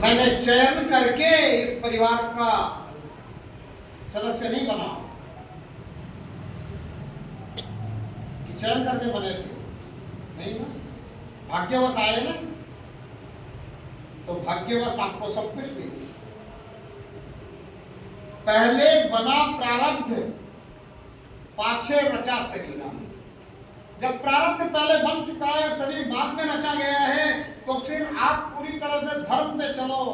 मैंने चयन करके इस परिवार का सदस्य नहीं बना कि चयन करके बने थे, नहीं ना, भाग्यवश आए ना, तो भाग्यवश आपको सब कुछ मिले। पहले बना प्रारब्ध पाछे रचा शरीर। जब प्रारब्ध पहले बन चुका है, शरीर बाद में रचा गया है, तो फिर आप पूरी तरह से धर्म पे चलो,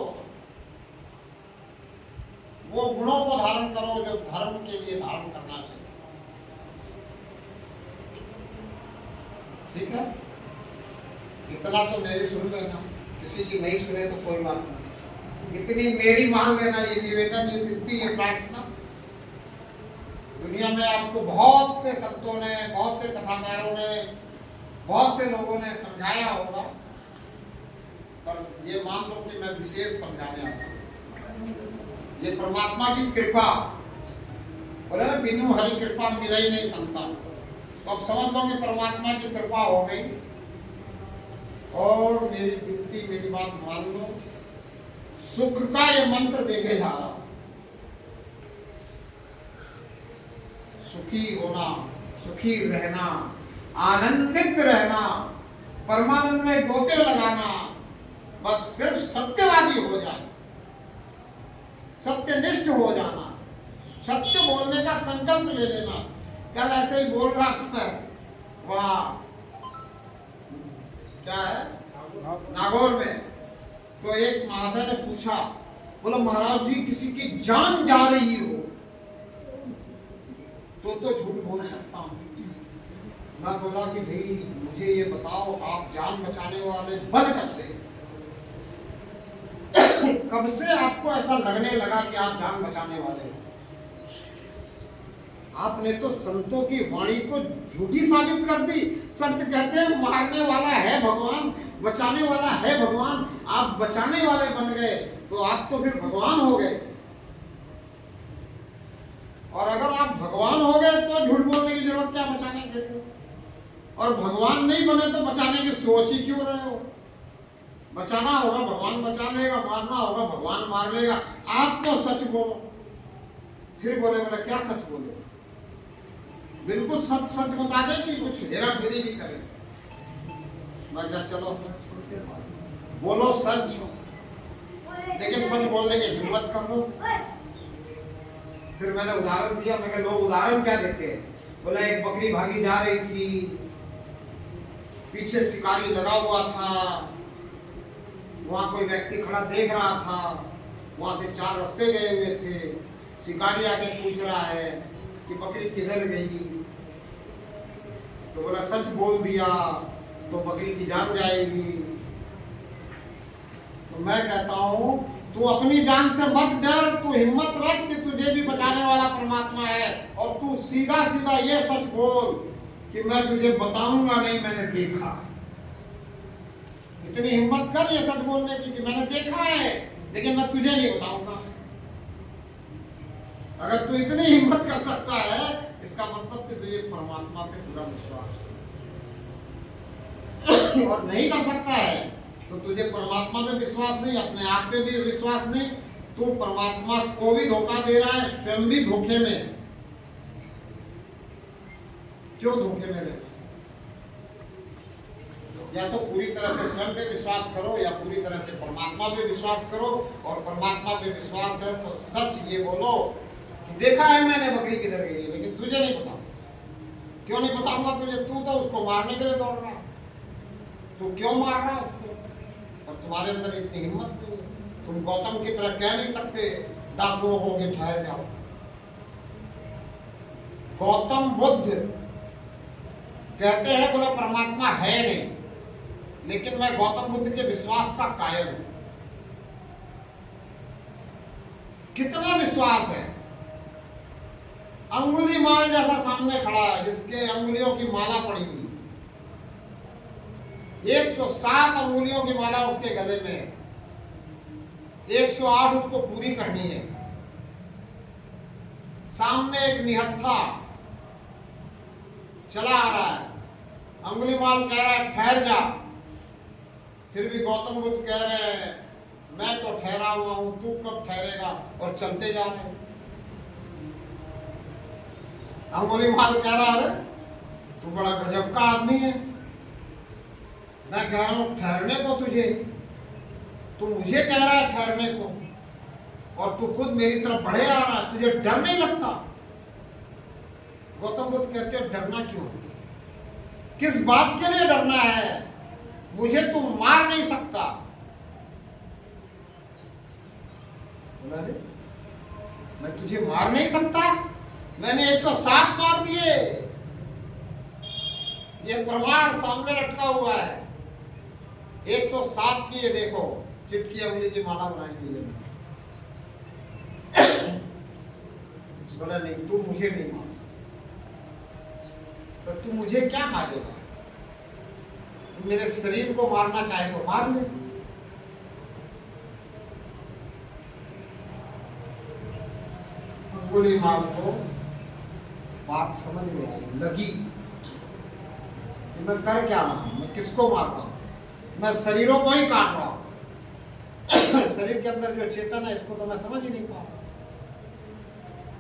वो गुणों को धारण करो जो धर्म के लिए धारण करना चाहिए। ठीक है, इतना तो मेरी सुन लेना, किसी की नहीं सुने तो कोई बात नहीं, इतनी मेरी मान लेना। ये निवेदन, ये विनती, ये प्रार्थना। दुनिया में आपको बहुत से संतों ने, बहुत से कथाकारों ने, बहुत से लोगों ने समझाया होगा, पर ये मान लो कि मैं विशेष समझाने आता हूं। ये परमात्मा की कृपा, बोले ना बिनु हरि कृपा मिला ही नहीं संता, तो अब समझ लो कि परमात्मा की कृपा हो गई। और मेरी विनती, मेरी बात मान लो, सुख का ये मंत्र देखे जा रहा, सुखी होना, सुखी रहना, आनंदित रहना, परमानंद में गोते लगाना, बस सिर्फ सत्यवादी हो जाना, सत्यनिष्ठ हो जाना, सत्य बोलने का संकल्प ले लेना। कल ऐसे ही बोल रहा था, वाह क्या है नागौर में, तो एक महाशय ने पूछा, बोला महाराज जी किसी की जान जा रही हो तो झूठ बोल सकता हूं। मैं बोला कि भाई मुझे ये बताओ, आप जान बचाने वाले बन कब से? कब से आपको ऐसा लगने लगा कि आप जान बचाने वाले हो? आपने तो संतों की वाणी को झूठी साबित कर दी। संत कहते हैं मारने वाला है भगवान, बचाने वाला है भगवान। आप बचाने वाले बन गए तो आप तो फिर भगवान हो गए। और अगर आप भगवान हो गए तो झूठ बोलने की जरूरत क्या बचाने के लिए? और भगवान नहीं बने तो बचाने की सोच ही क्यों रहे हो? बचाना होगा भगवान बचा लेगा, मारना होगा भगवान मार लेगा। आप तो सच बोलो। फिर बोले क्या सच बोले? बिल्कुल सच सच बता दे कि कुछ हेरा फेरी भी करे। मैं क्या, चलो बोलो सच, लेकिन सच बोलने की हिम्मत कर लो। फिर मैंने उदाहरण दिया। मैं लोग उदाहरण क्या देते हैं? बोला एक बकरी भागी जा रही थी, पीछे शिकारी लगा हुआ था, वहां कोई व्यक्ति खड़ा देख रहा था, वहां से 4 रास्ते गए हुए थे। शिकारी आके पूछ रहा है कि बकरी किधर गई? तो बोला सच बोल दिया तो बकरी की जान जाएगी। तो मैं कहता हूं तू अपनी जान से मत डर, तू हिम्मत रख कि तुझे भी बचाने वाला परमात्मा है। और तू सीधा सीधा ये सच बोल कि मैं तुझे बताऊंगा नहीं, मैंने देखा। इतनी हिम्मत कर ये सच बोलने की कि मैंने देखा है लेकिन मैं तुझे नहीं बताऊंगा। अगर तू इतनी हिम्मत कर सकता है, इसका मतलब कि तुझे परमात्मा पे पूरा विश्वास है। और नहीं कर सकता है तो तुझे परमात्मा में विश्वास नहीं, अपने आप पे भी विश्वास नहीं। तू परमात्मा को भी धोखा दे रहा है, स्वयं भी धोखे में। क्यों धोखे में रहे? या तो पूरी तरह से स्वयं पे विश्वास करो या पूरी तरह से परमात्मा पे विश्वास करो। और परमात्मा पे विश्वास है तो सच ये बोलो कि देखा है मैंने बकरी किधर गई है, लेकिन तुझे नहीं पता। क्यों नहीं बताऊंगा तुझे? तू तो उसको मारने के लिए दौड़ रहा है। तू क्यों मार रहा है उसको? और तुम्हारे अंदर इतनी हिम्मत नहीं है। तुम गौतम की तरह कह नहीं सकते डाकुओं को कि ठहर जाओ। गौतम बुद्ध कहते हैं बोले परमात्मा है नहीं, लेकिन मैं गौतम बुद्ध के विश्वास का कायल हूं। कितना विश्वास है? अंगुली माल जैसा सामने खड़ा है, जिसके अंगुलियों की माला पड़ी हुई, 107 अंगुलियों की माला उसके गले में, 108 उसको पूरी करनी है। सामने एक निहत्था चला आ रहा है, अंगुलीमाल कह रहा है ठहर जा, फिर भी गौतम बुद्ध कह रहे हैं मैं हुआ हूं, तू कब ठहरेगा, और चलते जा रहे। अंगुलीमाल कह रहा है तू बड़ा गजब का आदमी है, मैं कह रहा हूं ठहरने को तुझे, तू मुझे कह रहा है ठहरने को, और तू खुद मेरी तरफ बढ़े आ रहा है, तुझे डर नहीं लगता? गौतम बुद्ध कहते हो डरना क्यों है, किस बात के लिए डरना है, मुझे तू मार नहीं सकता। बोला रे मैं तुझे मार नहीं सकता, मैंने 107 मार दिए, ये प्रमाण सामने लटका हुआ है, 107 की ये देखो चिटकी अंगुली की माला बनाई हुई है। बोला नहीं तू मुझे नहीं मार सकता, तो तू मुझे क्या मारेगा, तू मेरे शरीर को मारना चाहे तो मार ले। अंगुलीमाल को बात समझ में आई, लगी कि मैं कर क्या रहा हूं, मैं किसको मारता हूं, मैं शरीरों को ही काट रहा हूं। शरीर के अंदर जो चेतन है इसको तो मैं समझ ही नहीं पा रहा,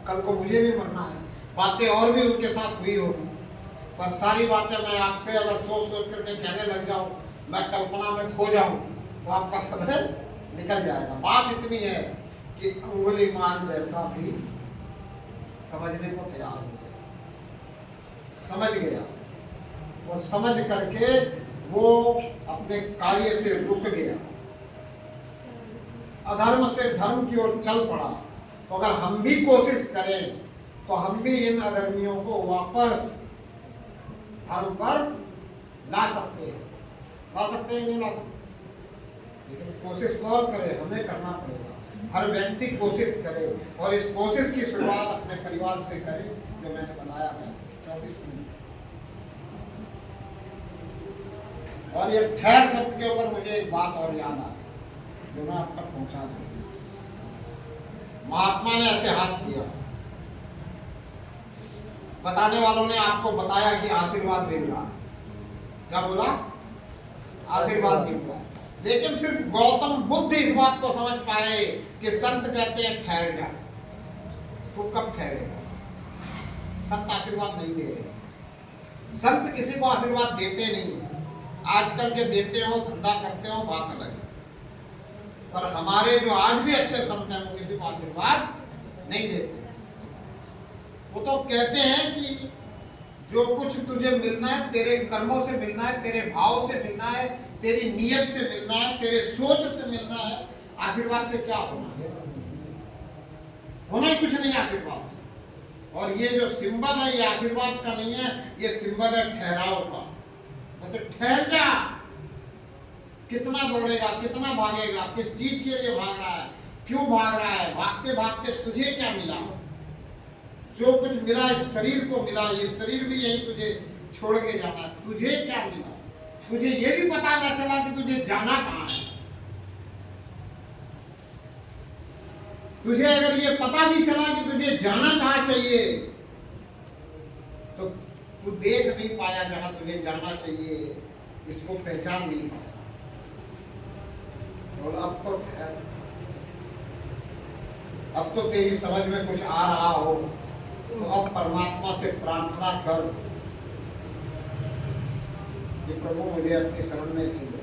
कल को मुझे भी मरना है। बातें और भी उनके साथ हुई होगी, पर सारी बातें मैं आपसे अगर सोच सोच करके कहने लग जाऊं, मैं कल्पना में खो जाऊं, तो आपका समय निकल जाएगा। बात इतनी है कि अंगुलीमाल जैसा भी समझने को तैयार हो गया, समझ गया, और समझ करके वो अपने कार्य से रुक गया, अधर्म से धर्म की ओर चल पड़ा। तो अगर हम भी कोशिश करें तो हम भी इन अधर्मियों को वापस धर्म पर ला सकते हैं, नहीं ला सकते, लेकिन कोशिश कौन करे, हमें करना पड़ेगा। हर व्यक्ति कोशिश करे, और इस कोशिश की शुरुआत अपने परिवार से करे, जो मैंने बताया है 24 मिनट। और ये ठहर शब्द के ऊपर मुझे एक बात और याद आ गई, जो मैं अब तक पहुंचा दूं। महात्मा ने ऐसे हाथ किया, बताने वालों ने आपको बताया कि आशीर्वाद मिल रहा है, क्या बोला, आशीर्वाद मिल रहा है। लेकिन सिर्फ गौतम बुद्ध इस बात को समझ पाए कि संत कहते हैं ठहर जा, तो कब ठहरेगा, संत आशीर्वाद नहीं दे रहे, संत किसी को आशीर्वाद देते नहीं है। आजकल के देते हो, धंधा करते हो, बात अलग है, पर हमारे जो आज भी अच्छे संत हैं वो किसी को आशीर्वाद नहीं देते। वो तो कहते हैं कि जो कुछ तुझे मिलना है तेरे कर्मों से मिलना है, तेरे भाव से मिलना है, तेरी नीयत से मिलना है, तेरे सोच से मिलना है। आशीर्वाद से क्या होना है, होना ही कुछ नहीं आशीर्वाद से। और ये जो सिंबल है ये आशीर्वाद का नहीं है, ये सिंबल है ठहराव का। तो ठहर जा, कितना दौड़ेगा, कितना भागेगा, किस चीज के लिए भाग रहा है, क्यों भाग रहा है, भागते भागते तुझे क्या मिला, जो कुछ मिला इस शरीर को मिला, ये शरीर भी यही तुझे छोड़ के जाना है, तुझे क्या मिला, तुझे ये भी पता न चला कि तुझे जाना कहाँ है। तुझे अगर ये पता भी चला कि तुझे जाना कहाँ चाहिए, तो तू देख नहीं पाया जहां तुझे जाना चाहिए, इसको पहचान नहीं पाया। और अब तो तेरी समझ में कुछ आ रहा हो, तो अब परमात्मा से प्रार्थना कर कि प्रभु मुझे अपनी शरण में ले लो।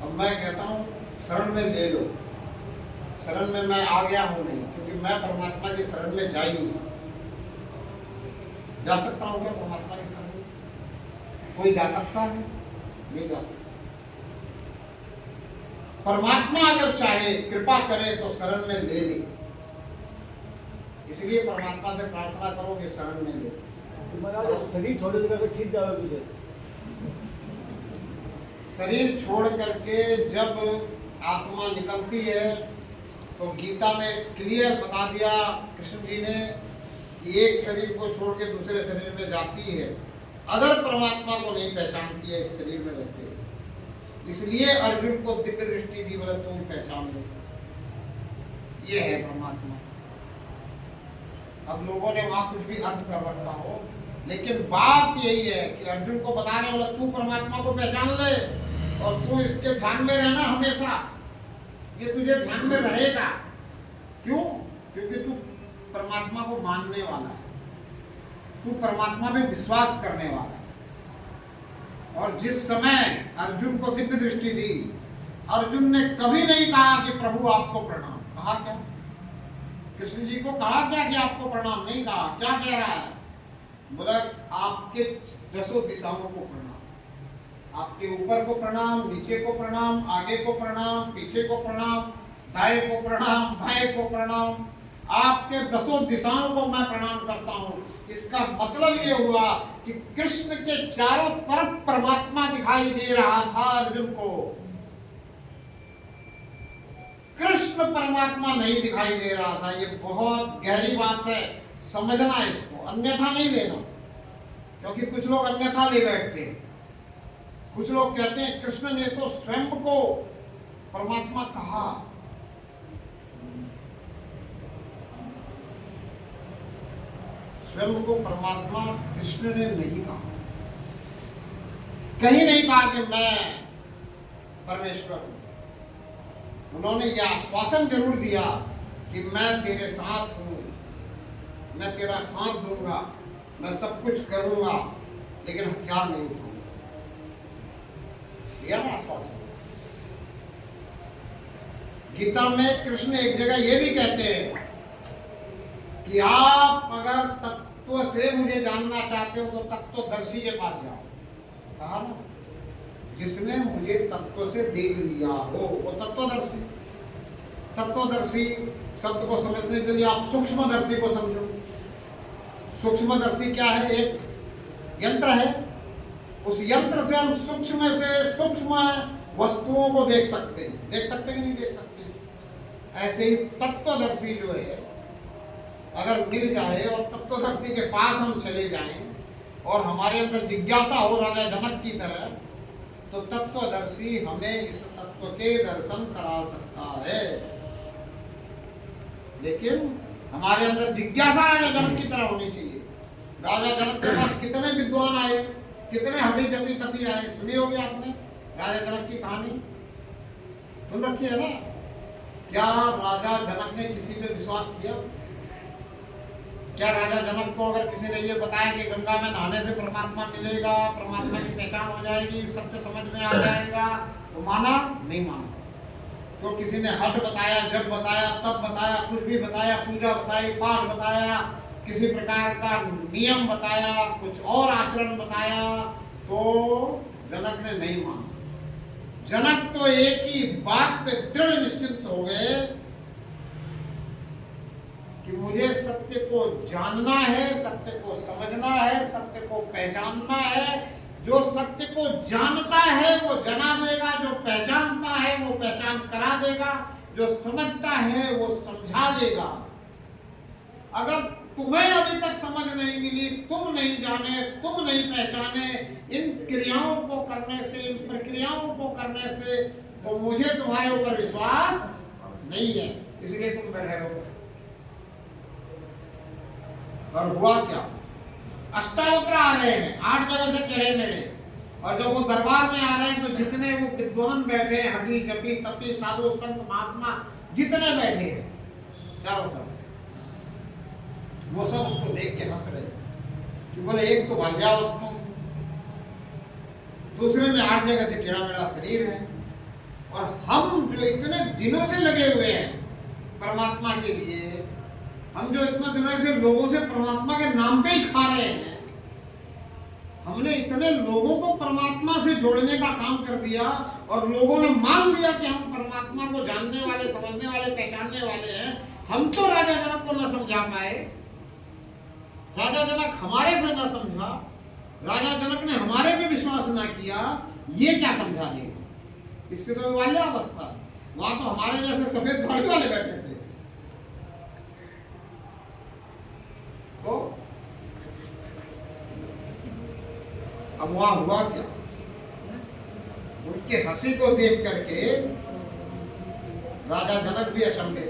अब मैं कहता हूँ शरण में ले लो, शरण में मैं आ गया हूँ नहीं, क्योंकि मैं परमात्मा की शरण में जा ही नहीं सकता। जा सकता हूँ क्या परमात्मा की शरण में? कोई जा सकता है? नहीं जा सकता। परमात्मा अगर चाहे कृपा करे तो शरण में ले ले, इसलिए परमात्मा से प्रार्थना करो कि शरण में ले। शरीर छोड़ देगा ठीक जाएगा तुझे। शरीर छोड़ करके जब आत्मा निकलती है तो गीता में क्लियर बता दिया कृष्ण जी ने कि एक शरीर को छोड़ के दूसरे शरीर में जाती है, अगर परमात्मा को नहीं पहचानती है इस शरीर में रहते हुए। इसलिए अर्जुन को दिव्य दृष्टि दी, बोले तुम पहचान लो, ये है परमात्मा। अब लोगों ने वहां कुछ भी अर्थ कर रखा हो, लेकिन बात यही है कि अर्जुन को बताने वाला तू परमात्मा को पहचान ले और तू इसके ध्यान में रहना हमेशा। ये तुझे ध्यान में रहेगा। क्यों? क्योंकि तू परमात्मा को मानने वाला है, तू परमात्मा में विश्वास करने वाला है। और जिस समय अर्जुन को दिव्य दृष्टि दी, अर्जुन ने कभी नहीं कहा कि प्रभु आपको प्रणाम। कहा क्या? कृष्ण जी को कहा क्या कि आपको प्रणाम? नहीं कहा। क्या कह रहा है? बोला आपके 10 दिशाओं को प्रणाम, आपके ऊपर को प्रणाम, नीचे को प्रणाम, आगे को प्रणाम, पीछे को प्रणाम, दाएं को प्रणाम, बाएं को प्रणाम, आपके 10 दिशाओं को मैं प्रणाम करता हूं। इसका मतलब ये हुआ कि कृष्ण के चारों तरफ परमात्मा दिखाई दे रहा था अर्जुन को। कृष्ण परमात्मा नहीं दिखाई दे रहा था। ये बहुत गहरी बात है, समझना इसको, अन्यथा नहीं लेना। क्योंकि कुछ लोग अन्यथा ले बैठते हैं। कुछ लोग कहते हैं कृष्ण ने तो स्वयं को परमात्मा कहा। स्वयं को परमात्मा कृष्ण ने नहीं कहा, कहीं नहीं कहा कि मैं परमेश्वर हूं। उन्होंने यह आश्वासन जरूर दिया कि मैं तेरे साथ हूं, मैं तेरा साथ दूंगा, मैं सब कुछ करूंगा, लेकिन हथियार नहीं उठाऊंगा। दिया ना आश्वासन। गीता में कृष्ण एक जगह ये भी कहते हैं कि आप अगर तत्व से मुझे जानना चाहते हो तो तत्वदर्शी के पास जाओ। कहा ना, जिसने मुझे तत्व से देख लिया हो वो तत्वदर्शी। तत्वदर्शी शब्द को समझने के लिए आप सूक्ष्मदर्शी को समझो। सूक्ष्मदर्शी क्या है? एक यंत्र है। उस यंत्र से हम सूक्ष्म से सूक्ष्म वस्तुओं को देख सकते हैं। देख सकते कि नहीं देख सकते? ऐसे ही तत्वदर्शी जो है, अगर मिल जाए और तत्वदर्शी के पास हम चले जाएं और हमारे अंदर जिज्ञासा हो राजा जनक की तरह, तो तत्वदर्शी हमें इस तत्व के दर्शन करा सकता है। लेकिन हमारे अंदर जिज्ञासा राजा जनक की तरह होनी चाहिए। राजा जनक के पास कितने विद्वान आए, कितने हड्डी चड्डी तपी आए। सुनी होगी आपने राजा जनक की कहानी, सुन रखी है ना? क्या राजा जनक ने किसी पे विश्वास किया? क्या राजा जनक को अगर किसी ने ये बताया कि गंगा में नहाने से परमात्मा मिलेगा, परमात्मा की पहचान हो जाएगी, सत्य समझ में आ जाएगा, तो माना? नहीं माना। तो किसी ने हट बताया, जग बताया, तप बताया, कुछ भी बताया, पूजा बताई, पाठ बताया, किसी प्रकार का नियम बताया, कुछ और आचरण बताया, तो जनक ने नहीं माना। जनक तो एक ही बात पे दृढ़ निश्चित हो गए कि मुझे सत्य को जानना है, सत्य को समझना है, सत्य को पहचानना है। जो सत्य को जानता है वो जना देगा, जो पहचानता है वो पहचान करा देगा, जो समझता है वो समझा देगा। अगर तुम्हें अभी तक समझ नहीं मिली, तुम नहीं जाने, तुम नहीं पहचाने इन क्रियाओं को करने से, इन प्रक्रियाओं को करने से, तो मुझे तुम्हारे ऊपर विश्वास नहीं है, इसलिए तुम बैठे रहो। और हुआ क्या? अष्टावक्र आ रहे हैं 8 जगह से टेढ़े मेढ़े, और जब वो दरबार में आ रहे हैं तो जितने वो विद्वान बैठे हैं, हठी जपी तपी साधु संत महात्मा जितने बैठे हैं चारों तरफ, वो सब उसको देख के हंस रहे कि बोले एक तो बाल्यावस्था है, दूसरे में 8 जगह से टेढ़ा मेढ़ा शरीर है, और हम जो इतने दिनों से लगे हुए हैं परमात्मा के लिए, हम जो इतना दिनों से लोगों से परमात्मा के नाम पे ही खा रहे हैं, हमने इतने लोगों को परमात्मा से जोड़ने का काम कर दिया, और लोगों ने मान लिया कि हम परमात्मा को जानने वाले, समझने वाले, पहचानने वाले हैं। हम तो राजा जनक को न समझा पाए, राजा जनक हमारे से न समझा, राजा जनक ने हमारे पे विश्वास न किया, ये क्या समझा देगा? इसकी तो बाल्यावस्था। वहां तो हमारे जैसे सफेद दाढ़ी वाले बैठे थे। तो अब वहां हुआ क्या? उनके हंसी को देख करके राजा जनक भी अचंभित।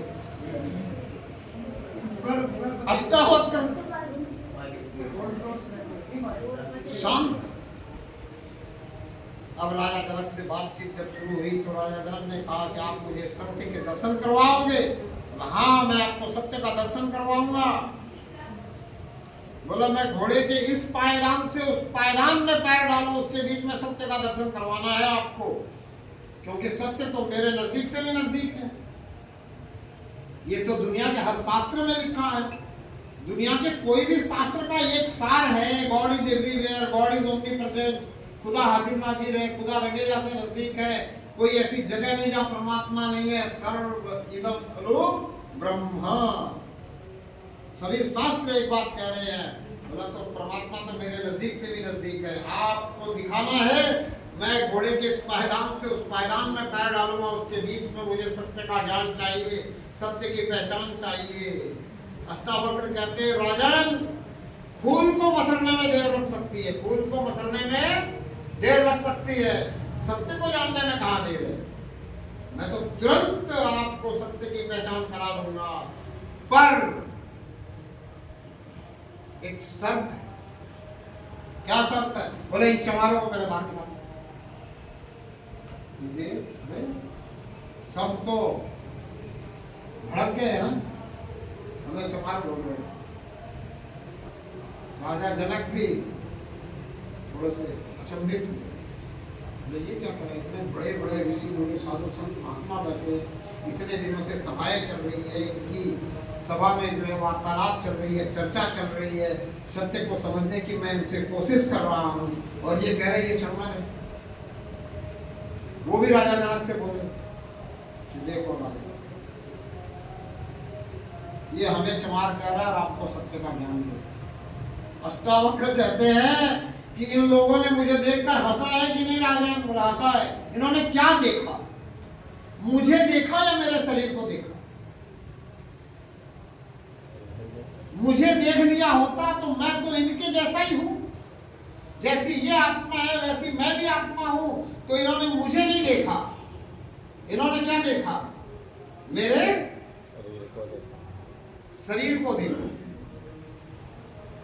अष्टावक्र शांत, अब राजा जनक से बातचीत जब शुरू हुई तो राजा जनक ने कहा कि आप मुझे सत्य के दर्शन करवाओगे? हाँ, मैं आपको सत्य का दर्शन करवाऊंगा। बोला मैं घोड़े के इस पायदान से उस पायदान में पैर डालूं, उसके बीच में सत्य का दर्शन करवाना है आपको, क्योंकि सत्य तो मेरे नजदीक से भी नजदीक है। ये तो दुनिया के हर शास्त्र में लिखा है। दुनिया के कोई भी शास्त्र का एक सार है, God is everywhere, God is omnipresent, खुदा हाजिर नाजिर है, खुदा रंगेजा से नजदीक है। कोई ऐसी जगह नहीं जहाँ परमात्मा नहीं है। सर्व इदम खलु ब्रह्म। सभी शास्त्र एक बात कह रहे हैं। बोला तो परमात्मा तो मेरे नजदीक से भी नजदीक है। आपको दिखाना है, मैं घोड़े के इस पायदान से उस पायदान में पैर डालूंगा, उसके बीच में मुझे सत्य का ज्ञान चाहिए, सत्य की पहचान चाहिए। अष्टावक्र कहते हैं राजन, फूल को मसलने में देर लग सकती है, फूल को मसलने में देर लग सकती है, सत्य को जानने में कहाँ देर है। मैं तो तुरंत आपको सत्य की पहचान करा दूंगा, पर एक शर्त है। क्या शर्त है? बोले इन चमारों को मेरे मार के मारो। सब तो भड़क गए ना, हमें चमार बोल रहे। राजा जनक भी थोड़े से अचंभित हुए। ये क्या करें, इतने बड़े बड़े ऋषि मुनि साधु संत महात्मा बैठे, इतने दिनों से सभाएं चल रही है, इनकी सभा में जो है वार्तालाप चल रही है, चर्चा चल रही है, सत्य को समझने की मैं इनसे कोशिश कर रहा हूँ, और ये कह रहे ये चमार है। वो भी राजा जनक से बोले कि देखो राजा, ये हमें चमार कह रहा है और आपको सत्य का ज्ञान दे। अष्टावक्र कहते हैं कि इन लोगों ने मुझे देखकर हंसा है कि नहीं राजा? बोला हंसा है। इन्होंने क्या देखा? मुझे देखा या मेरे शरीर को देखा? मुझे देख लिया होता तो मैं तो इनके जैसा ही हूं, जैसी ये आत्मा है वैसी मैं भी आत्मा हूं। तो इन्होंने मुझे नहीं देखा, इन्होंने क्या देखा? मेरे शरीर को देखा।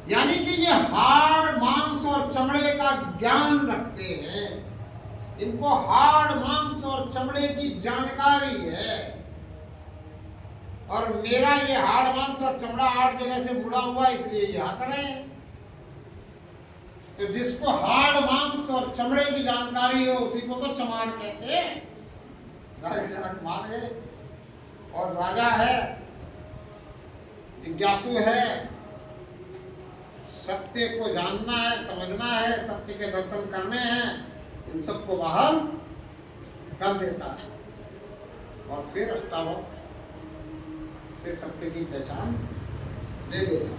यानी कि ये हाड़ मांस और चमड़े का ज्ञान रखते हैं, इनको हाड़ मांस और चमड़े की जानकारी है, और मेरा ये हाड़ मांस और चमड़ा 8 जगह से मुड़ा हुआ, इसलिए ये हंस रहे हैं। तो जिसको हाड़ मांस और चमड़े की जानकारी हो उसी को तो चमार कहते हैं। राजा जनक मान गए, और राजा है, जिज्ञासु है, सत्य को जानना है, समझना है, सत्य के दर्शन करने हैं, इन सबको बाहर कर देता है, और फिर अष्टावक्र से सत्य की पहचान ले लेता है।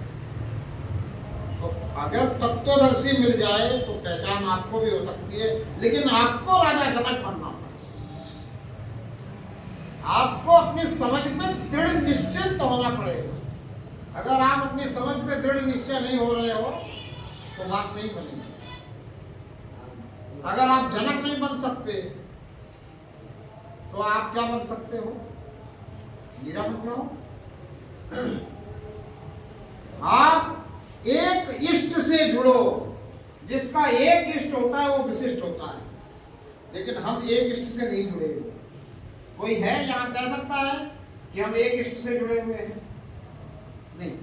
तो अगर तत्वदर्शी मिल जाए तो पहचान आपको भी हो सकती है, लेकिन आपको राजा जनक बनना पड़ेगा। आपको अपनी समझ में दृढ़ निश्चित होना पड़ेगा। अगर आप अपनी समझ में दृढ़ निश्चय नहीं हो रहे हो तो बात नहीं बनेगी। अगर आप जनक नहीं बन सकते तो आप क्या बन सकते हो? मीरा बन जाओ। आप एक इष्ट से जुड़ो, जिसका एक इष्ट होता है वो विशिष्ट होता है, लेकिन हम एक इष्ट से नहीं जुड़े हुए। कोई है यहाँ कह सकता है कि हम एक इष्ट से जुड़े हुए हैं? नहीं।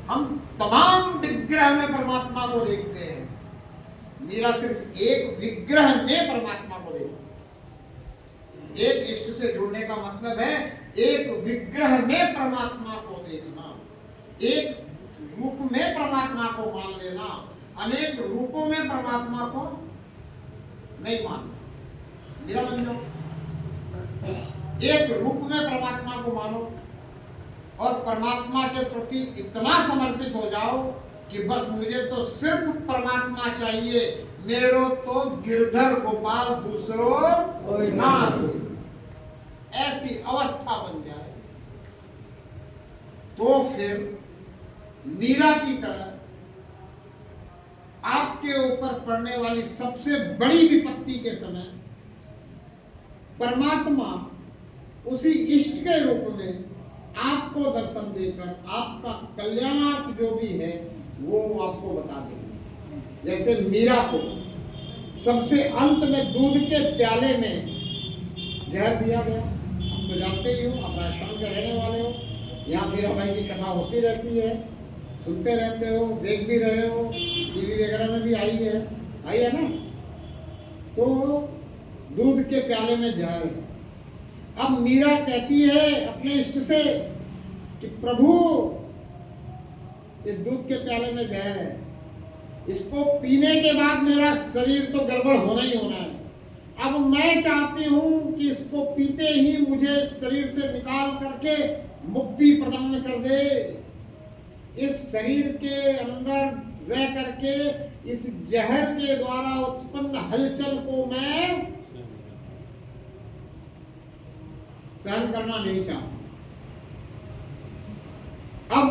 हम तमाम विग्रह में परमात्मा को देखते हैं, मीरा सिर्फ एक विग्रह में परमात्मा को देखते हैं। एक इष्ट से जुड़ने का मतलब है एक विग्रह में परमात्मा को देखना, एक रूप में परमात्मा को मान लेना, अनेक रूपों में परमात्मा को नहीं मानना। मेरा बन जाओ, एक रूप में परमात्मा को मानो और परमात्मा के प्रति इतना समर्पित हो जाओ कि बस मुझे तो सिर्फ परमात्मा चाहिए, मेरो तो गिरधर गोपाल दूसरो कोई ना। ऐसी अवस्था बन जाए तो फिर मीरा की तरह आपके ऊपर पड़ने वाली सबसे बड़ी विपत्ति के समय परमात्मा उसी इष्ट के रूप में आपको दर्शन देकर आपका कल्याणार्थ जो भी है वो आपको बता देंगे। जैसे मीरा को सबसे अंत में दूध के प्याले में जहर दिया गया। आप तो जानते ही हो, आप राजस्थान के रहने वाले हो, यहाँ मीराबाई की कथा होती रहती है, सुनते रहते हो, देख भी रहे हो, टीवी वगैरह में भी आई है ना। तो दूध के प्याले में जहर है। अब मीरा कहती है अपने इष्ट से कि प्रभु, इस दूध के प्याले में जहर है, इसको पीने के बाद मेरा शरीर तो गड़बड़ होना ही होना है। अब मैं चाहती हूं कि इसको पीते ही मुझे शरीर से निकाल करके मुक्ति प्रदान कर दे। इस शरीर के अंदर रह करके इस जहर के द्वारा उत्पन्न हलचल को मैं सहन करना नहीं चाहती। अब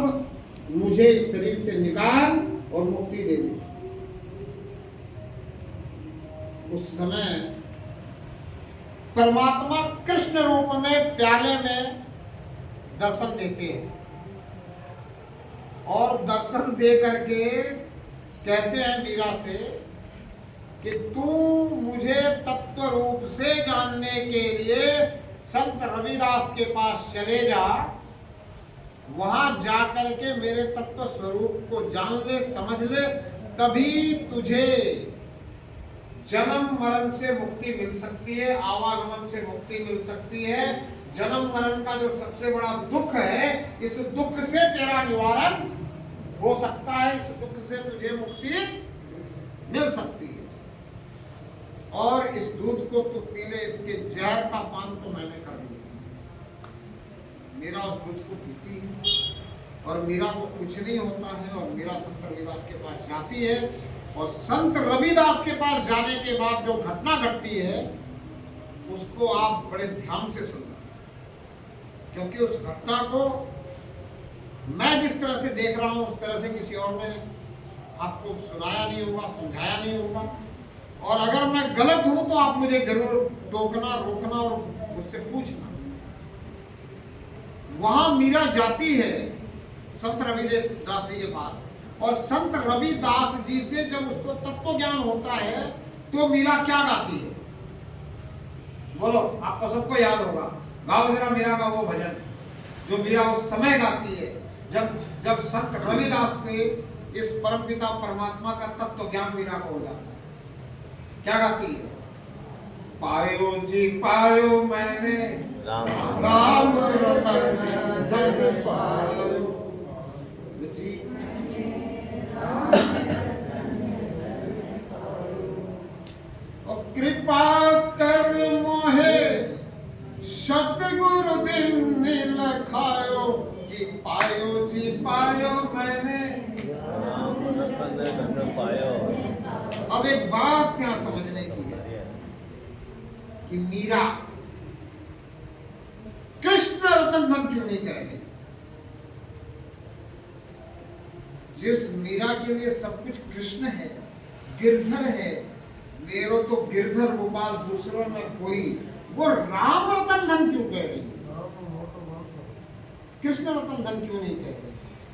मुझे इस शरीर से निकाल और मुक्ति दे दे। उस समय परमात्मा कृष्ण रूप में प्याले में दर्शन देते हैं और दर्शन दे करके कहते हैं मीरा से कि तू मुझे तत्व रूप से जानने के लिए संत रविदास के पास चले जा, वहां जाकर के मेरे तत्व स्वरूप को जान ले, समझ ले, तभी तुझे जन्म मरण से मुक्ति मिल सकती है, आवागमन से मुक्ति मिल सकती है। जन्म मरण का जो सबसे बड़ा दुख है, इस दुख से तेरा निवारण हो सकता है, इस दुख से तुझे मुक्ति मिल सकती है। और इस दूध को तू पी ले, इसके जहर का पान तो मैंने कर लिया। मीरा उस दूध को पीती है और मीरा को कुछ नहीं होता है और मीरा संत रविदास के पास जाती है। और संत रविदास के पास जाने के बाद जो घटना घटती है उसको आप बड़े ध्यान से सुनना, क्योंकि उस घटना को मैं जिस तरह से देख रहा हूं उस तरह से किसी और ने आपको सुनाया नहीं होगा, समझाया नहीं होगा। और अगर मैं गलत हूं तो आप मुझे जरूर टोकना, रोकना और मुझसे पूछना। वहां मीरा जाती है संत रविदास जी के पास, और संत रविदास जी से जब उसको तत्व ज्ञान होता है तो मीरा क्या गाती है? बोलो, आपको सबको याद होगा। गाओ जरा मीरा का वो भजन जो मीरा उस समय गाती है जब संत रविदास से इस परमपिता परमात्मा का तत्व ज्ञान मीरा को हो जाता है। क्या गाती है? पायो जी पायो मैंने राम रतन धन पायो जी, और कृपा कर मोहे सतगुरु दिन लखायो कि पायो जी पायो मैंने राम रतन धन पायो। अब एक बात यहाँ समझने की है कि मीरा कृष्ण रतन धन क्यों नहीं कह रही? जिस मीरा के लिए सब कुछ कृष्ण है, गिरधर है, मेरो तो गिरधर गोपाल दूसरों में कोई, वो राम रतन धन क्यों कह रही है? कृष्ण रतन धन क्यों नहीं कह रही?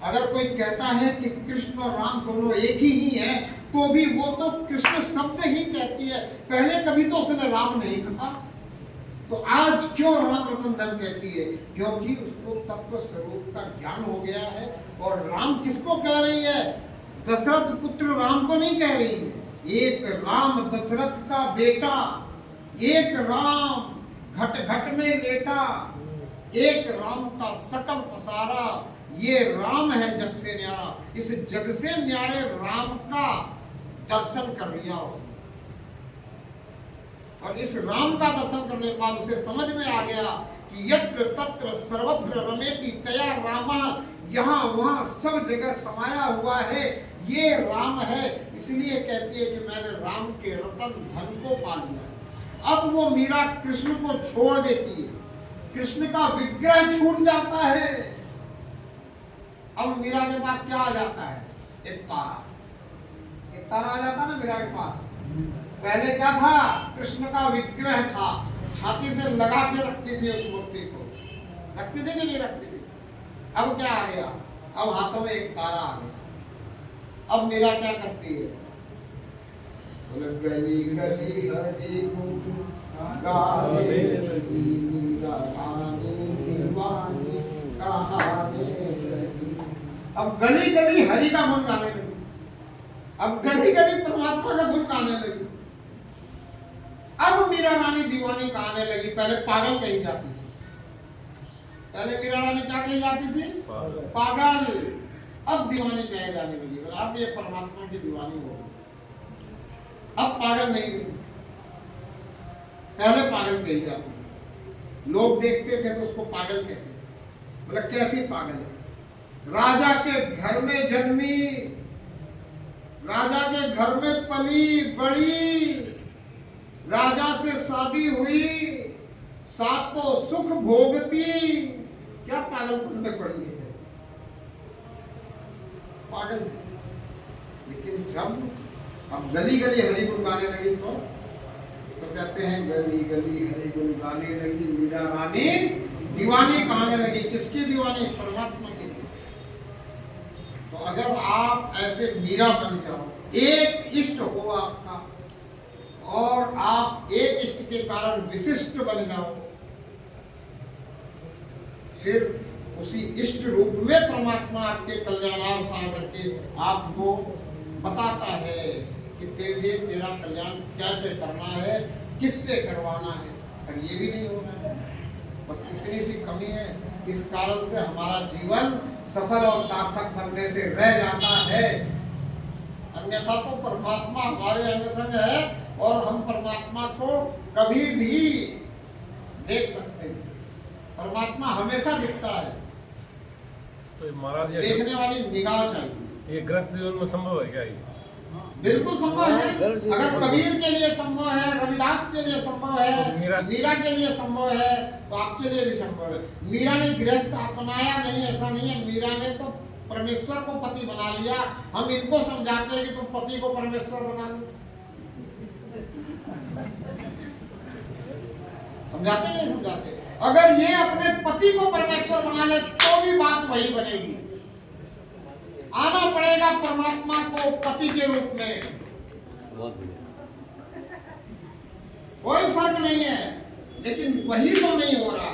अगर कोई कहता है कि कृष्ण और राम दोनों एक ही है, तो भी वो तो कृष्ण शब्द ही कहती है, पहले कभी तो उसने राम नहीं कहा। तो आज क्यों राम रतन धन कहती है? क्योंकि उसको तत्व स्वरूप का ज्ञान हो गया है। और राम किसको कह रही है? दशरथ पुत्र राम को नहीं कह रही है। एक राम दशरथ का बेटा, एक राम घट घट में लेटा, एक राम का सकल पसारा, ये राम है जग से न्यारा। इस जग से न्यारे राम का दर्शन कर लिया उसने, और इस राम का दर्शन करने के बाद उसे समझ में आ गया कि यत्र तत्र सर्वत्र रमेति तया रामा, यहाँ वहाँ सब जगह समाया हुआ है, ये राम है। इसलिए कहती है कि मैंने राम के रतन धन को पा लिया। अब वो मीरा कृष्ण को छोड़ देती है, कृष्ण का विग्रह छूट जाता है। अब मीरा के पास क्या आ जाता है? एक तारा आ जाता है ना मीरा के पास। पहले क्या था? कृष्ण का विग्रह था, छाती से लगा के रखती थी उस मूर्ति को, रखती थी कि नहीं रखती थी? अब क्या आ गया? अब हाथों में एक तारा आ गया। अब मीरा क्या करती है? गली गली हरि गुण गाने लगी मीरा रानी दीवानी कहाने लगी। अब गली गली हरि का गुण गाने लगी, अब गली गली परमात्मा का गुण गाने लगी। अब मीरा रानी दीवानी कहाने लगी। पहले पागल कही जाती थी, पहले मीरा रानी क्या कही जाती थी? पागल। अब दीवानी कहे जाने लगी। अब ये परमात्मा की दीवानी हो गई, अब पागल नहीं हुई, पहले पागल कही जाती थी। लोग देखते थे तो उसको पागल कहते थे। बोले कैसी पागल है? राजा के घर में जन्मी, राजा के घर में पली बड़ी, राजा से शादी हुई, सातों सुख भोगती, क्या पागलपन में पड़ी है? पागल है। लेकिन जब अब गली गली हरि गुण गाने लगी तो कहते हैं गली गली हरि गुण गाने लगी मीरा रानी दीवानी कहाने लगी। किसकी दीवानी? परमात्मा की। तो अगर आप ऐसे मीरा बन जाओ, एक इष्ट हो आपका, और आप एक इष्ट के कारण विशिष्ट बन जाओ, फिर उसी इष्ट रूप में परमात्मा आपके कल्याणार्थ आकर के आपको बताता है कि तेरा कल्याण कैसे करना है, किससे करवाना है। और ये भी नहीं हो रहा है, बस इतनी सी कमी है। इस कारण से हमारा जीवन सफल और सार्थक बनने से रह जाता है। अन्यथा तो परमात्मा हमारे अंग संग है और हम परमात्मा को कभी भी देख सकते हैं। परमात्मा हमेशा दिखता है, तो महाराज देखने वाली निगाह चाहिए। ये ग्रस्त जीवन में संभव है क्या? ये बिल्कुल संभव है। अगर कबीर के लिए संभव है, रविदास के लिए संभव है, मीरा के लिए संभव है, तो आपके लिए भी संभव है। मीरा ने गृहस्थ अपनाया नहीं, ऐसा नहीं है। मीरा ने तो परमेश्वर को पति बना लिया। हम इनको समझाते हैं कि तुम पति को परमेश्वर बना लो, समझाते हैं, नहीं समझाते। अगर ये अपने पति को परमेश्वर बना ले तो भी बात वही बनेगी। आना पड़ेगा परमात्मा को पति के रूप में, कोई फर्क नहीं है। लेकिन वही तो नहीं हो रहा।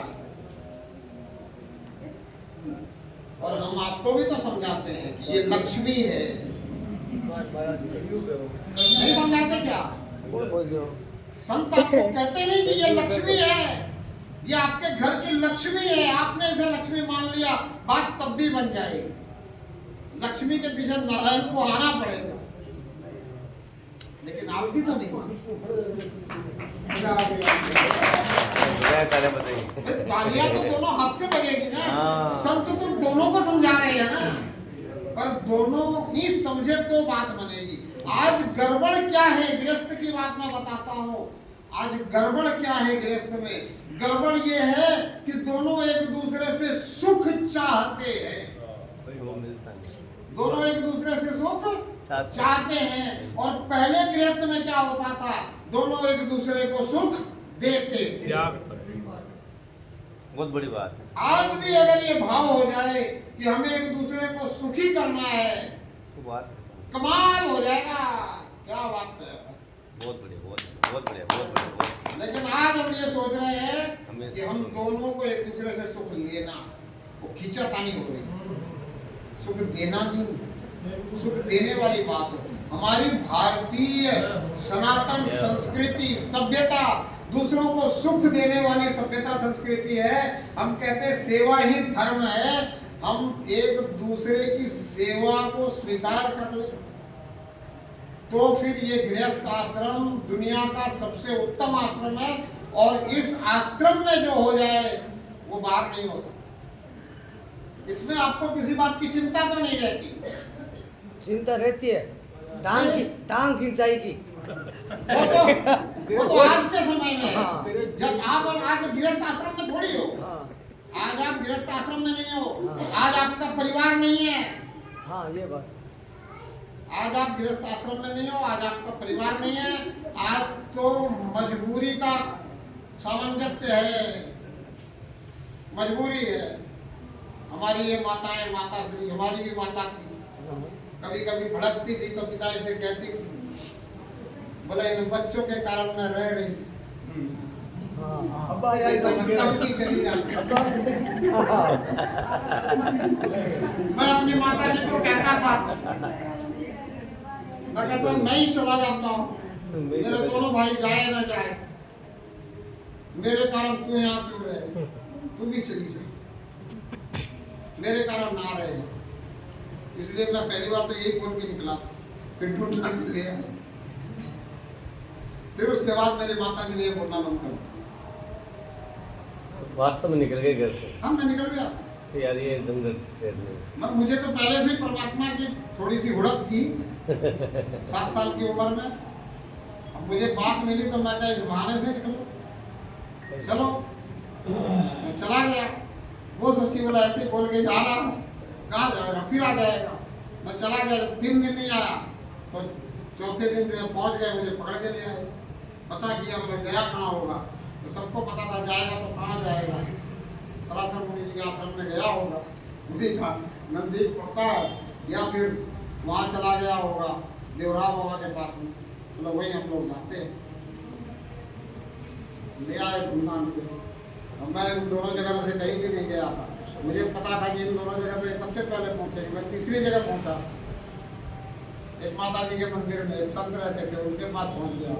और हम आपको भी तो समझाते हैं कि ये लक्ष्मी है, नहीं समझाते क्या? संत आपको कहते नहीं कि ये लक्ष्मी है, ये आपके घर की लक्ष्मी है। आपने इसे लक्ष्मी मान लिया, बात तब भी बन जाएगी। लक्ष्मी के पीछे नारायण को आना पड़ेगा, लेकिन आप भी तो नहीं मानते। तालियां तो दोनों हाथ से बजेगी ना। संत तो दोनों को समझा रहे हैं ना, पर दोनों ही समझे तो बात बनेगी। आज गड़बड़ क्या है गृहस्थ की बात मैं बताता हूँ। आज गड़बड़ क्या है गृहस्थ में? गड़बड़ ये है कि दोनों एक दूसरे से सुख चाहते हैं, दोनों एक दूसरे से सुख चाहते हैं। और पहले गृहस्थ में क्या होता था? दोनों एक दूसरे को सुख देते थे। बहुत बड़ी बात है। आज भी अगर ये भाव हो जाए कि हमें एक दूसरे को सुखी करना है तो बात कमाल हो जाएगा। क्या बात है, बहुत बढ़िया, बहुत बढ़िया, बहुत बढ़िया। लेकिन आज हम ये सोच रहे हैं कि हम दोनों को एक दूसरे से सुख लेना, वो खींचातानी हो रही। सुख देना नहीं, सुख देने वाली बात है। हमारी भारतीय सनातन संस्कृति सभ्यता दूसरों को सुख देने वाली सभ्यता संस्कृति है। हम कहते हैं सेवा ही धर्म है। हम एक दूसरे की सेवा को स्वीकार कर ले तो फिर ये गृहस्थ आश्रम दुनिया का सबसे उत्तम आश्रम है। और इस आश्रम में जो हो जाए वो बाहर नहीं हो सकता। इसमें आपको किसी बात की चिंता तो नहीं रहती। चिंता रहती है, टांग खिंचाई की। वो तो आज के समय में है। जब आप आज गृहस्थ आश्रम में थोड़ी हो। आज आप गृहस्थ आश्रम में नहीं हो, आज आपका परिवार नहीं है। हाँ, ये बात। आज आप गृहस्थ आश्रम में नहीं हो, आज आपका परिवार नहीं है। आज तो मजबूरी का सामंजस्य है, मजबूरी है। हमारी ये माताएं, माता श्री हमारी भी माता थी, कभी कभी भड़कती थी तो पिता इसे कहती थी, बोले इन बच्चों के कारण मैं रह रही अब्बा यार तो कब की चली जाती। मैं अपनी माता जी को कहता था, मैं कहता हूँ मैं ही चला जाता हूँ, मेरे दोनों भाई जाए ना जाए, मेरे कारण तू यहाँ क्यों रहे, तू भी चली जा, मेरे कारण ना रहे। इसलिए मैं पहली बार तो यही बोल के निकला, फिर ढूंढना मिल गया, फिर उसके बाद मेरी माता जी ने ये बोलना बंद कर दिया। वास्तव में निकल गए घर से हाँ मैं निकल गया था। तो यार ये झंझट स्टेट में मुझे तो पहले से ही परमात्मा की थोड़ी सी हुड़क थी 7 साल की उम्र में। अब मुझे बात मिली तो मैं कहा इस बहाने से निकलो, चलो मैं चला गया। वो सोची बोला ऐसे बोल के जा रहा हूँ, कहाँ जाएगा, फिर आ जाएगा। मैं चला गया, 3 दिन नहीं आया तो चौथे दिन जो है पहुँच गए, मुझे पकड़ के ले आए। पता किया बोले गया कहाँ होगा, तो सबको पता था जाएगा तो कहाँ जाएगा, पराशर मुनि जी के आश्रम में गया होगा, देखा नजदीक पड़ता है, या फिर वहाँ चला गया होगा देवराव बाबा के पास में, मतलब वही हम लोग जाते हैं। ले आए ढूंढना मुझे, और मैं उन दोनों जगह में से कहीं भी नहीं गया था। मुझे पता था कि इन दोनों जगह तो ये सबसे पहले पहुँचे, मैं तीसरी जगह पहुँचा। एक माता जी के मंदिर में एक संत रहते थे, उनके पास पहुँच गया।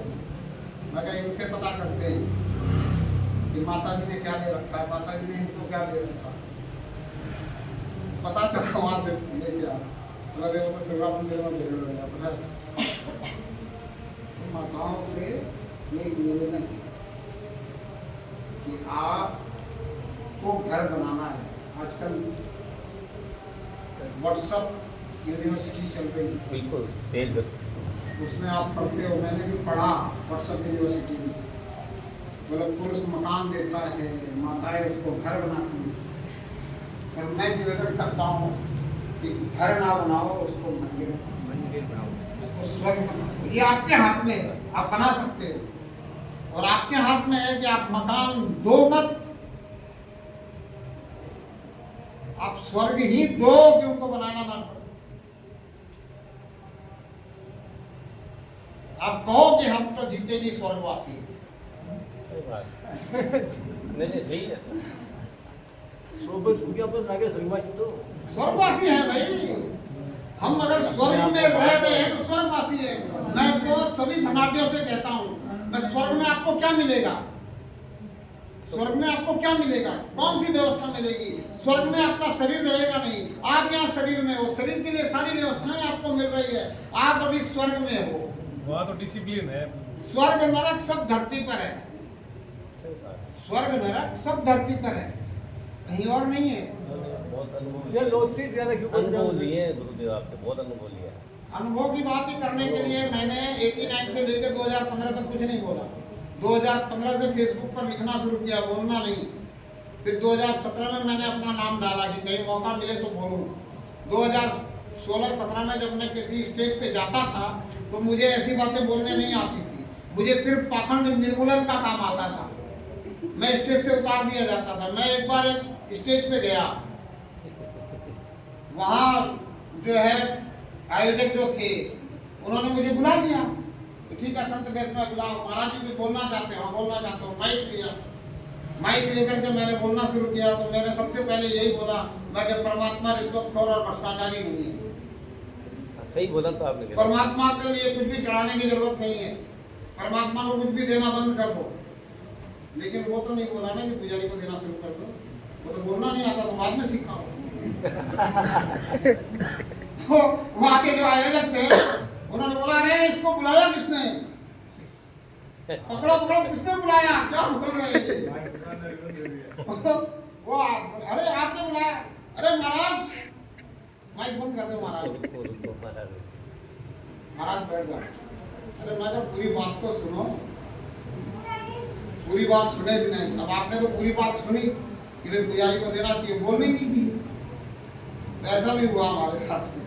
मैं कहा इनसे पता करते हैं कि माता जी ने क्या दे रखा है, माता जी ने इनको क्या दे रखा है। पता चला वहाँ से लेके आ, मतलब दुर्गा मंदिर में भेड़ हो गया। माताओं से एक निवेदन कि आपको घर बनाना है। आजकल व्हाट्सएप यूनिवर्सिटी चल रही है, बिल्कुल तेज गति उसमें आप पढ़ते हो, मैंने भी पढ़ा व्हाट्सएप यूनिवर्सिटी में। मतलब पुरुष मकान देता है, माताएं उसको घर बनाती हैं, पर मैं निवेदन करता हूँ कि घर ना बनाओ, उसको मंदिर बनाओ, उसको स्वर्ग बनाओ। ये आपके हाथ में है, आप बना सकते हो, और आपके हाथ में है कि आप मकान दो मत, आप स्वर्ग ही दो कि उनको बनाना ना पड़े। आप कहो कि हम तो जीते जी स्वर्गवासी हैं। सही बात नहीं सही है स्वर्गवासी है भाई। हम अगर स्वर्ग में रह रहे हैं तो स्वर्गवासी है। मैं तो सभी धनाढ्यों से कहता हूँ, मैं स्वर्ग में आपको क्या मिलेगा, स्वर्ग में आपको क्या मिलेगा, कौन सी व्यवस्था मिलेगी। स्वर्ग में आपका शरीर रहेगा नहीं, आप यहाँ शरीर में हो, शरीर के लिए सारी व्यवस्थाएं आपको मिल रही है, आप अभी स्वर्ग में हो। वहाँ तो डिसिप्लिन है। स्वर्ग नरक सब धरती पर है, स्वर्ग नरक सब धरती पर है, कहीं और नहीं है। बहुत अनुभव अनुभव लिए गुरुदेव आपके, बहुत अनुभव लिया। अनुभव की बात ही करने के लिए मैंने 89 से लेकर 2015 तक कुछ नहीं बोला। 2015 से फेसबुक पर लिखना शुरू किया, बोलना नहीं। फिर 2017 में मैंने अपना नाम डाला कि कहीं मौका मिले तो बोलूँ। 2016-17 में जब मैं किसी स्टेज पे जाता था तो मुझे ऐसी बातें बोलने नहीं आती थी, मुझे सिर्फ पाखंड निर्मूलन का काम आता था। मैं स्टेज से उतार दिया जाता था। मैं एक बार एक स्टेज पे गया, वहाँ जो है आयोजक जो थे उन्होंने मुझे बुला लिया, तो ठीक है संत बेस में बुलाओ, महाराज जी कुछ बोलना चाहते हो, बोलना चाहते हो। माइक लिया, माइक लेकर के मैंने बोलना शुरू किया। तो मैंने सबसे पहले यही बोला, मैं कि परमात्मा रिश्वतखोर और भ्रष्टाचारी नहीं है। सही बोला तो आपने। परमात्मा के लिए कुछ भी चढ़ाने की जरूरत नहीं है, परमात्मा को कुछ भी देना बंद कर दो। लेकिन वो तो नहीं बोला ना कि पुजारी को देना शुरू कर दो, वो तो बोलना नहीं आता, तो बाद में सीखा हो। वहाँ के जो आयोजक थे उन्होंने बोला, अरे इसको बुलाया किसने, पकड़ो पकड़ो, किसने बुलाया, क्या बोल रहे हैं। वो अरे आपने बुलाया, अरे महाराज माइक बंद कर दो महाराज, महाराज बैठ जाओ। अरे मैं तो पूरी बात तो सुनो, पूरी बात सुने भी नहीं। अब आपने तो पूरी बात सुनी कि भाई पुजारी को देना चाहिए, बोलने ही नहीं थी। तो ऐसा भी हुआ हमारे साथ में,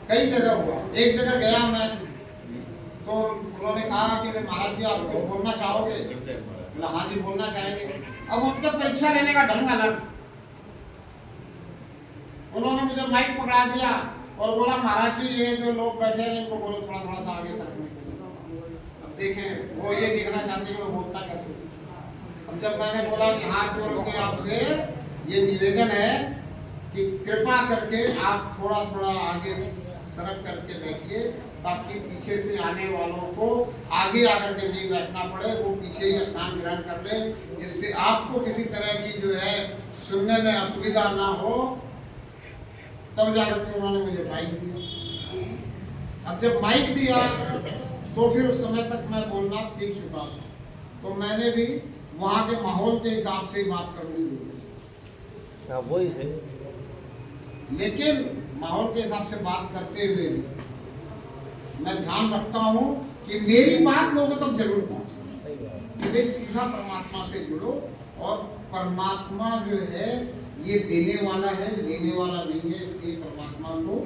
कई जगह हुआ। एक जगह गया मैं, तो उन्होंने कहा कि महाराज जी आप बोलना चाहोगे, बोला हाँ जी बोलना चाहेंगे। अब उनका परीक्षा लेने का ढंग अलग। उन्होंने मुझे माइक पकड़ा दिया और बोला, महाराज जी ये जो लोग बैठे हैं इनको बोलो थोड़ा थोड़ा सा आगे सरकने के लिए। देखें वो ये देखना चाहते हैं वो बोलता कैसे। अब जब मैंने बोला कि हाथ जोड़ के आपसे ये निवेदन है कि कृपा करके आप थोड़ा थोड़ा आगे सरक करके बैठिए ताकि पीछे से आने वालों को आगे आकर के नहीं बैठना पड़े, वो पीछे ही स्थान ग्रहण कर ले, जिससे आपको किसी तरह की जो है सुनने में असुविधा ना हो। तब जाकर के उन्होंने मुझे माइक दिया। अब जब माइक दिया तो फिर उस समय तक मैं बोलना सीख चुका था, तो मैंने भी वहाँ के माहौल के हिसाब से ही बात करनी शुरू की। हाँ वही सही। लेकिन माहौल के हिसाब से बात करते हुए भी मैं ध्यान रखता हूँ कि मेरी बात लोगों तक जरूर पहुँचे, सही बात। कि वे सीधा परमात्मा से जुड़ो। और परमात्मा जो है ये देने वाला है, लेने वाला नहीं है, इसलिए परमात्मा को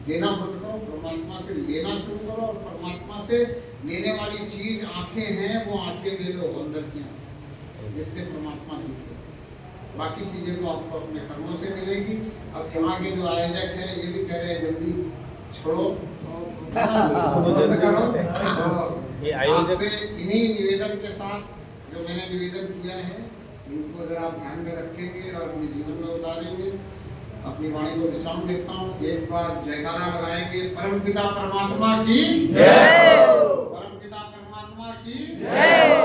देना बंद करो, परमात्मा से लेना शुरू करो। और परमात्मा से लेने वाली चीज आंखें हैं, वो आंखें ले लो अंदर की, जिससे परमात्मा दिखे। बाकी चीजें तो आपको अपने कर्मों से मिलेगी। अब यहाँ के जो आयोजक है ये भी कह रहे हैं जल्दी छोड़ो, करो। ये आयोजक आपसे इन्हीं निवेदन के साथ जो मैंने निवेदन किया है इनको अगर आप ध्यान में रखेंगे और अपने जीवन में उतारेंगे, अपनी वाणी को विश्राम देता हूँ। एक बार जयकारा लगाएंगे। परमपिता परमात्मा की जय। परमपिता परमात्मा की जय।